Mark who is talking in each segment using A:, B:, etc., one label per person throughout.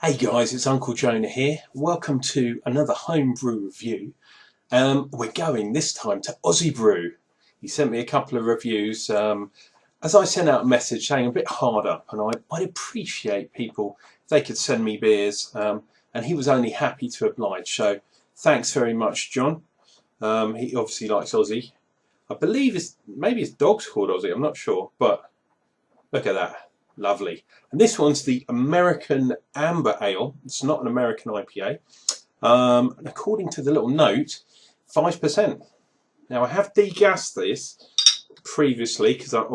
A: Hey guys, it's Unclejona here. Welcome to another homebrew review. We're going this time to Ozzy Brew. He sent me a couple of reviews. As I sent out a message saying I'm a bit hard up, and I'd appreciate people if they could send me beers. And he was only happy to oblige. So thanks very much, John. He obviously likes Ozzy. I believe maybe his dog's called Ozzy. I'm not sure, but look at that. Lovely. And this one's the American Amber Ale. It's not an American IPA. And according to the little note, 5%. Now I have degassed this previously because I've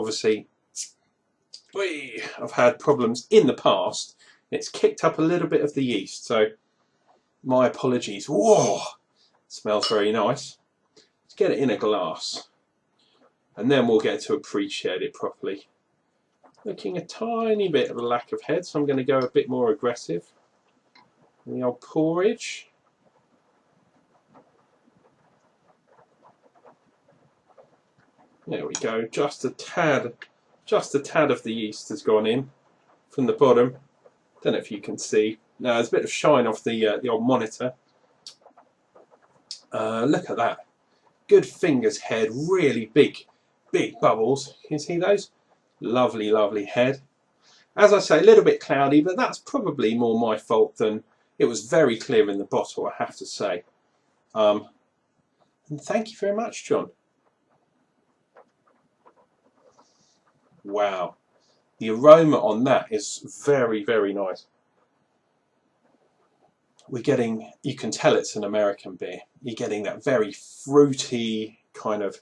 A: had problems in the past. It's kicked up a little bit of the yeast, so my apologies. Whoa! Smells very nice. Let's get it in a glass and then we'll get to appreciate it properly. Looking a tiny bit of a lack of head, so I'm going to go a bit more aggressive. The old porridge. There we go. Just a tad of the yeast has gone in from the bottom. Don't know if you can see. Now there's a bit of shine off the old monitor. Look at that. Good fingers head, really big bubbles. Can you see those? Lovely, lovely head. As I say, a little bit cloudy, but that's probably more my fault than it was very clear in the bottle, I have to say. And thank you very much, John. Wow. The aroma on that is very, very nice. We're getting, you can tell it's an American beer. You're getting that very fruity kind of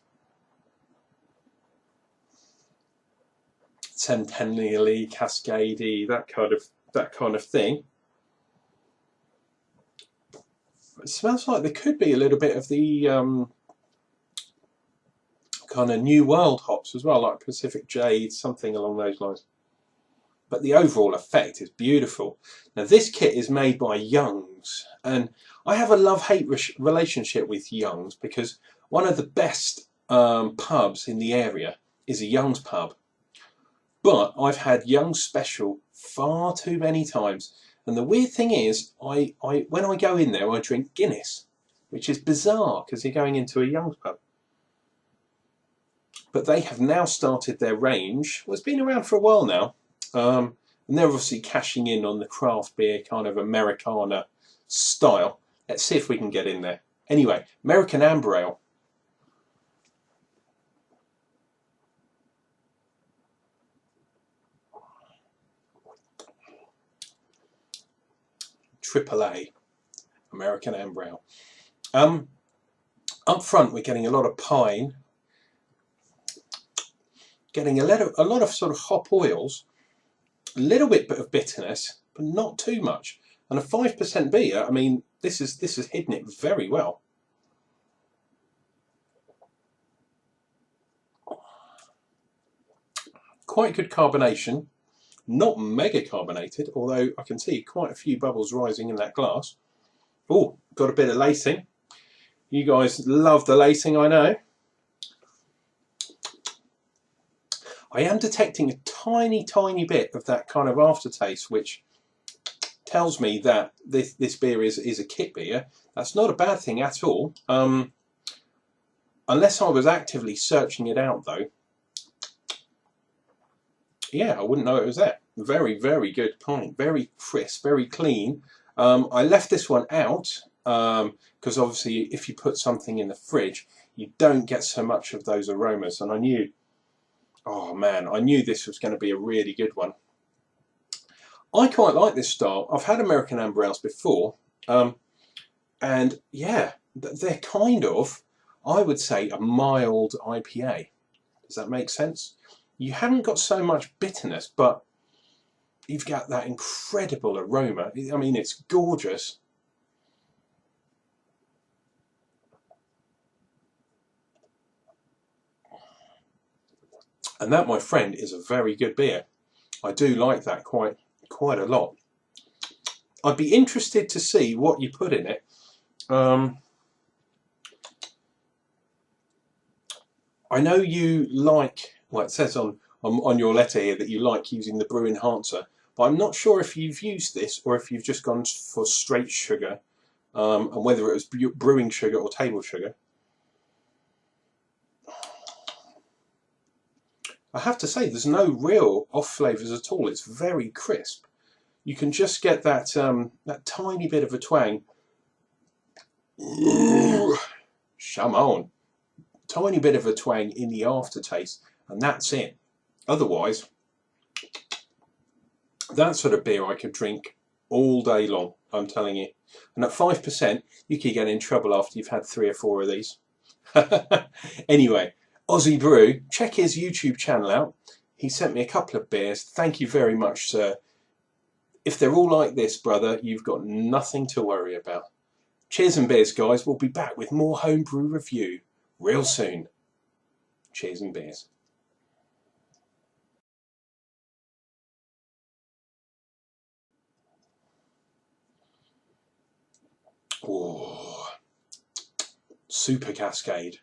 A: centennially, cascadey, that kind of thing. It smells like there could be a little bit of the kind of New World hops as well, like Pacific Jade, something along those lines. But the overall effect is beautiful. Now this kit is made by Young's, and I have a love-hate relationship with Young's because one of the best pubs in the area is a Young's pub. But I've had Young's Special far too many times. And the weird thing is, when I go in there, I drink Guinness, which is bizarre because you're going into a Young's pub. But they have now started their range. Well, it's been around for a while now. And they're obviously cashing in on the craft beer kind of Americana style. Let's see if we can get in there. Anyway, American Amber Ale. AAA American Amber Ale. Up front we're getting a lot of pine, getting a lot of sort of hop oils, a little bit of bitterness, but not too much. And a 5% beer, I mean, this has hidden it very well. Quite good carbonation. Not mega carbonated, although I can see quite a few bubbles rising in that glass. Oh, got a bit of lacing. You guys love the lacing, I know. I am detecting a tiny bit of that kind of aftertaste, which tells me that this beer is a kit beer. That's not a bad thing at all. Unless I was actively searching it out, though. Yeah, I wouldn't know it was there. Very, very good pint. Very crisp, very clean. I left this one out because obviously if you put something in the fridge, you don't get so much of those aromas. And I knew, oh man, I knew this was going to be a really good one. I quite like this style. I've had American Amber Ales before. And yeah, they're kind of, I would say, a mild IPA. Does that make sense? You haven't got so much bitterness, but you've got that incredible aroma. I mean, it's gorgeous. And that, my friend, is a very good beer. I do like that quite a lot. I'd be interested to see what you put in it. I know you like, well, it says on your letter here that you like using the brew enhancer. but I'm not sure if you've used this or if you've just gone for straight sugar, and whether it was brewing sugar or table sugar. I have to say, there's no real off flavours at all. It's very crisp. You can just get that that tiny bit of a twang. Ooh, come on. Tiny bit of a twang in the aftertaste, and that's it. Otherwise, that sort of beer I could drink all day long, I'm telling you. And at 5%, you could get in trouble after you've had 3 or 4 of these. Anyway, Ozzy Brew, check his YouTube channel out. He sent me a couple of beers. Thank you very much, sir. If they're all like this, brother, you've got nothing to worry about. Cheers and beers, guys. We'll be back with more Homebrew Review real soon. Cheers and beers. Oh, super cascade.